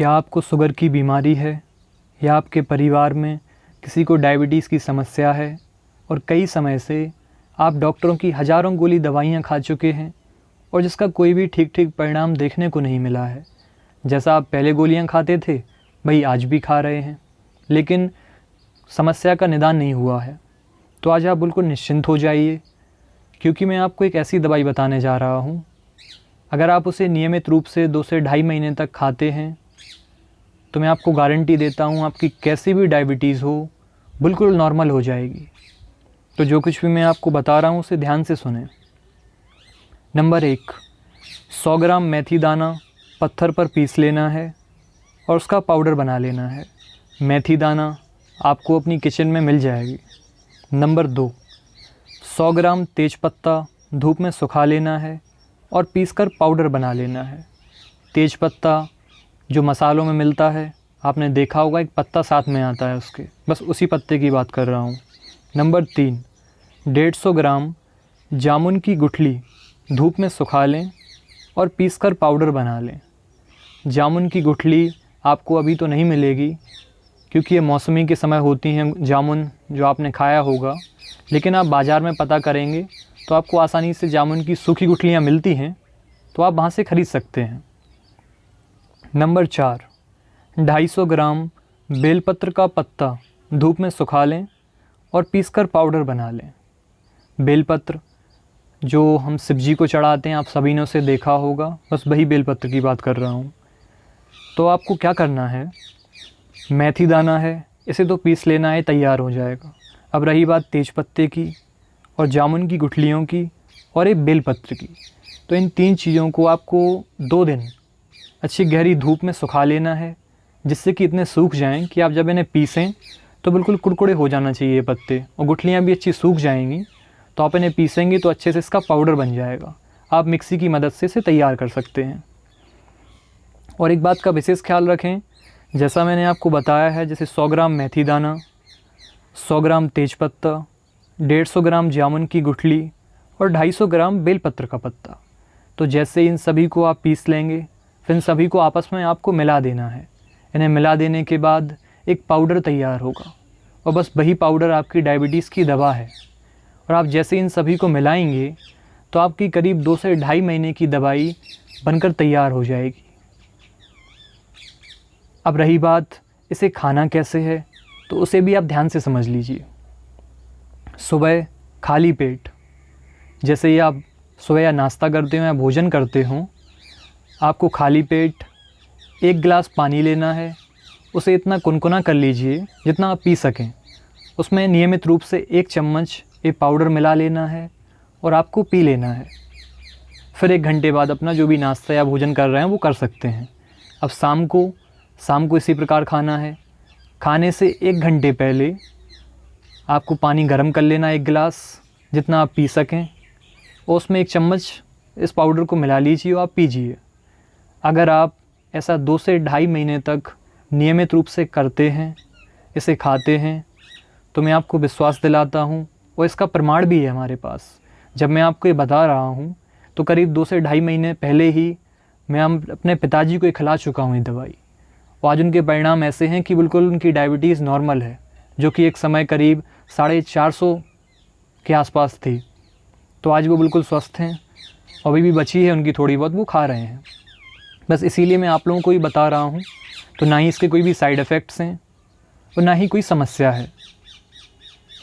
क्या आपको शुगर की बीमारी है या आपके परिवार में किसी को डायबिटीज़ की समस्या है और कई समय से आप डॉक्टरों की हज़ारों गोली दवाइयाँ खा चुके हैं और जिसका कोई भी ठीक परिणाम देखने को नहीं मिला है। जैसा आप पहले गोलियाँ खाते थे वही आज भी खा रहे हैं, लेकिन समस्या का निदान नहीं हुआ है। तो आज आप बिल्कुल निश्चिंत हो जाइए, क्योंकि मैं आपको एक ऐसी दवाई बताने जा रहा हूँ, अगर आप उसे नियमित रूप से 2 से ढाई महीने तक खाते हैं तो मैं आपको गारंटी देता हूँ आपकी कैसी भी डायबिटीज़ हो बिल्कुल नॉर्मल हो जाएगी। तो जो कुछ भी मैं आपको बता रहा हूँ उसे ध्यान से सुनें। नंबर 1, 100 ग्राम मेथी दाना पत्थर पर पीस लेना है और उसका पाउडर बना लेना है। मेथी दाना आपको अपनी किचन में मिल जाएगी। नंबर 2, 100 ग्राम तेज़पत्ता धूप में सुखा लेना है और पीसकर पाउडर बना लेना है। तेज़पत्ता जो मसालों में मिलता है, आपने देखा होगा एक पत्ता साथ में आता है उसके, बस उसी पत्ते की बात कर रहा हूँ। नंबर 3, 150 ग्राम जामुन की गुठली धूप में सुखा लें और पीसकर पाउडर बना लें। जामुन की गुठली आपको अभी तो नहीं मिलेगी क्योंकि ये मौसमी के समय होती हैं जामुन जो आपने खाया होगा, लेकिन आप बाज़ार में पता करेंगे तो आपको आसानी से जामुन की सूखी गुठलियाँ मिलती हैं, तो आप वहाँ से ख़रीद सकते हैं। नंबर 4, 250 ग्राम बेलपत्र का पत्ता धूप में सुखा लें और पीसकर पाउडर बना लें। बेलपत्र जो हम शिव जी को चढ़ाते हैं, आप सभी ने उसे देखा होगा, बस वही बेलपत्र की बात कर रहा हूँ। तो आपको क्या करना है, मेथी दाना है, इसे तो पीस लेना है, तैयार हो जाएगा। अब रही बात तेज़पत्ते की और जामुन की गुठलियों की और एक बेलपत्र की, तो इन 3 चीज़ों को आपको 2 दिन अच्छी गहरी धूप में सुखा लेना है, जिससे कि इतने सूख जाएं कि आप जब इन्हें पीसें तो बिल्कुल कुड़कुड़े हो जाना चाहिए ये पत्ते, और गुठलियाँ भी अच्छी सूख जाएंगी। तो आप इन्हें पीसेंगे तो अच्छे से इसका पाउडर बन जाएगा। आप मिक्सी की मदद से इसे तैयार कर सकते हैं। और एक बात का विशेष ख्याल रखें, जैसा मैंने आपको बताया है, जैसे 100 ग्राम मेथी दाना, 100 ग्राम तेज़पत्ता, 150 ग्राम जामुन की गुठली और 250 ग्राम बेलपत्र का पत्ता। तो जैसे इन सभी को आप पीस लेंगे, फिर इन सभी को आपस में आपको मिला देना है। इन्हें मिला देने के बाद एक पाउडर तैयार होगा, और बस वही पाउडर आपकी डायबिटीज़ की दवा है। और आप जैसे इन सभी को मिलाएंगे तो आपकी करीब 2 से ढाई महीने की दवाई बनकर तैयार हो जाएगी। अब रही बात इसे खाना कैसे है, तो उसे भी आप ध्यान से समझ लीजिए। सुबह खाली पेट, जैसे ही आप सुबह या नाश्ता करते हो या भोजन करते हो, आपको खाली पेट 1 गिलास पानी लेना है। उसे इतना कुनकुना कर लीजिए जितना आप पी सकें। उसमें नियमित रूप से 1 चम्मच ये पाउडर मिला लेना है और आपको पी लेना है। फिर 1 घंटे बाद अपना जो भी नाश्ता या भोजन कर रहे हैं वो कर सकते हैं। अब शाम को इसी प्रकार खाना है। खाने से 1 घंटे पहले आपको पानी गर्म कर लेना 1 गिलास, जितना आप पी सकें, और उसमें 1 चम्मच इस पाउडर को मिला लीजिए और आप पीजिए। अगर आप ऐसा 2 से ढाई महीने तक नियमित रूप से करते हैं, इसे खाते हैं, तो मैं आपको विश्वास दिलाता हूँ, और इसका प्रमाण भी है हमारे पास। जब मैं आपको ये बता रहा हूँ तो करीब 2 से ढाई महीने पहले ही मैं अपने पिताजी को खिला चुका हूँ ये दवाई, और आज उनके परिणाम ऐसे हैं कि बिल्कुल उनकी डायबिटीज़ नॉर्मल है, जो कि एक समय करीब 450 के आसपास थी। तो आज वो बिल्कुल स्वस्थ हैं, और अभी भी बची है उनकी थोड़ी बहुत, वो खा रहे हैं। बस इसीलिए मैं आप लोगों को ही बता रहा हूँ। तो ना ही इसके कोई भी साइड इफ़ेक्ट्स हैं और ना ही कोई समस्या है,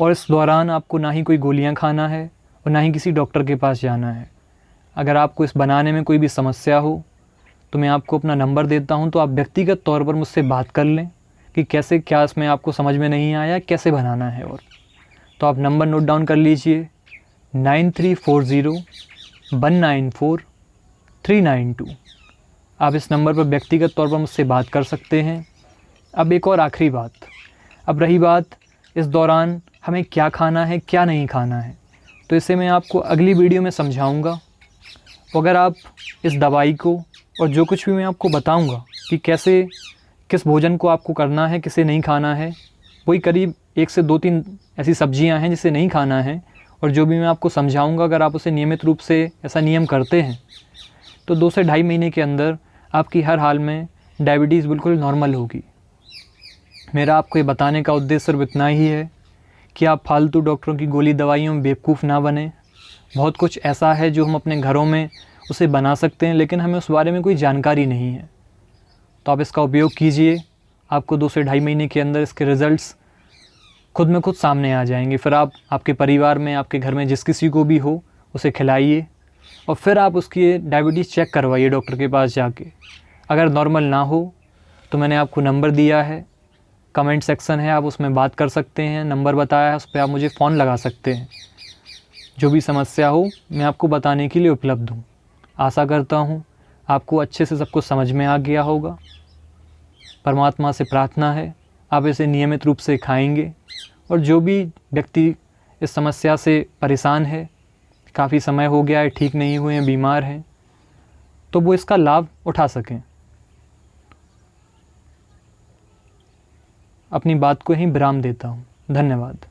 और इस दौरान आपको ना ही कोई गोलियाँ खाना है और ना ही किसी डॉक्टर के पास जाना है। अगर आपको इस बनाने में कोई भी समस्या हो तो मैं आपको अपना नंबर देता हूँ, तो आप व्यक्तिगत तौर पर मुझसे बात कर लें कि कैसे क्या इसमें आपको समझ में नहीं आया, कैसे बनाना है। और तो आप नंबर नोट डाउन कर लीजिए, 9340194392। आप इस नंबर पर व्यक्तिगत तौर पर मुझसे बात कर सकते हैं। अब एक और आखिरी बात, अब रही बात इस दौरान हमें क्या खाना है क्या नहीं खाना है, तो इसे मैं आपको अगली वीडियो में समझाऊंगा। अगर आप इस दवाई को और जो कुछ भी मैं आपको बताऊंगा कि कैसे किस भोजन को आपको करना है, किसे नहीं खाना है, वही करीब 1 से 2-3 ऐसी सब्जियां हैं जिसे नहीं खाना है, और जो भी मैं आपको समझाऊंगा अगर आप उसे नियमित रूप से ऐसा नियम करते हैं तो 2 से ढाई महीने के अंदर आपकी हर हाल में डायबिटीज़ बिल्कुल नॉर्मल होगी। मेरा आपको ये बताने का उद्देश्य सिर्फ इतना ही है कि आप फालतू डॉक्टरों की गोली दवाइयों में बेवकूफ़ ना बने। बहुत कुछ ऐसा है जो हम अपने घरों में उसे बना सकते हैं, लेकिन हमें उस बारे में कोई जानकारी नहीं है। तो आप इसका उपयोग कीजिए, आपको 2 से ढाई महीने के अंदर इसके रिज़ल्ट्स खुद में खुद सामने आ जाएंगे। फिर आप आपके परिवार में, आपके घर में जिस किसी को भी हो उसे खिलाइए और फिर आप उसकी डायबिटीज़ चेक करवाइए डॉक्टर के पास जाके। अगर नॉर्मल ना हो तो मैंने आपको नंबर दिया है, कमेंट सेक्शन है, आप उसमें बात कर सकते हैं। नंबर बताया है, उस पर आप मुझे फ़ोन लगा सकते हैं। जो भी समस्या हो मैं आपको बताने के लिए उपलब्ध हूँ। आशा करता हूँ आपको अच्छे से सब कुछ समझ में आ गया होगा। परमात्मा से प्रार्थना है आप इसे नियमित रूप से खाएंगे और जो भी व्यक्ति इस समस्या से परेशान है, काफ़ी समय हो गया है, ठीक नहीं हुए हैं, बीमार हैं, तो वो इसका लाभ उठा सकें। अपनी बात को ही विराम देता हूँ। धन्यवाद।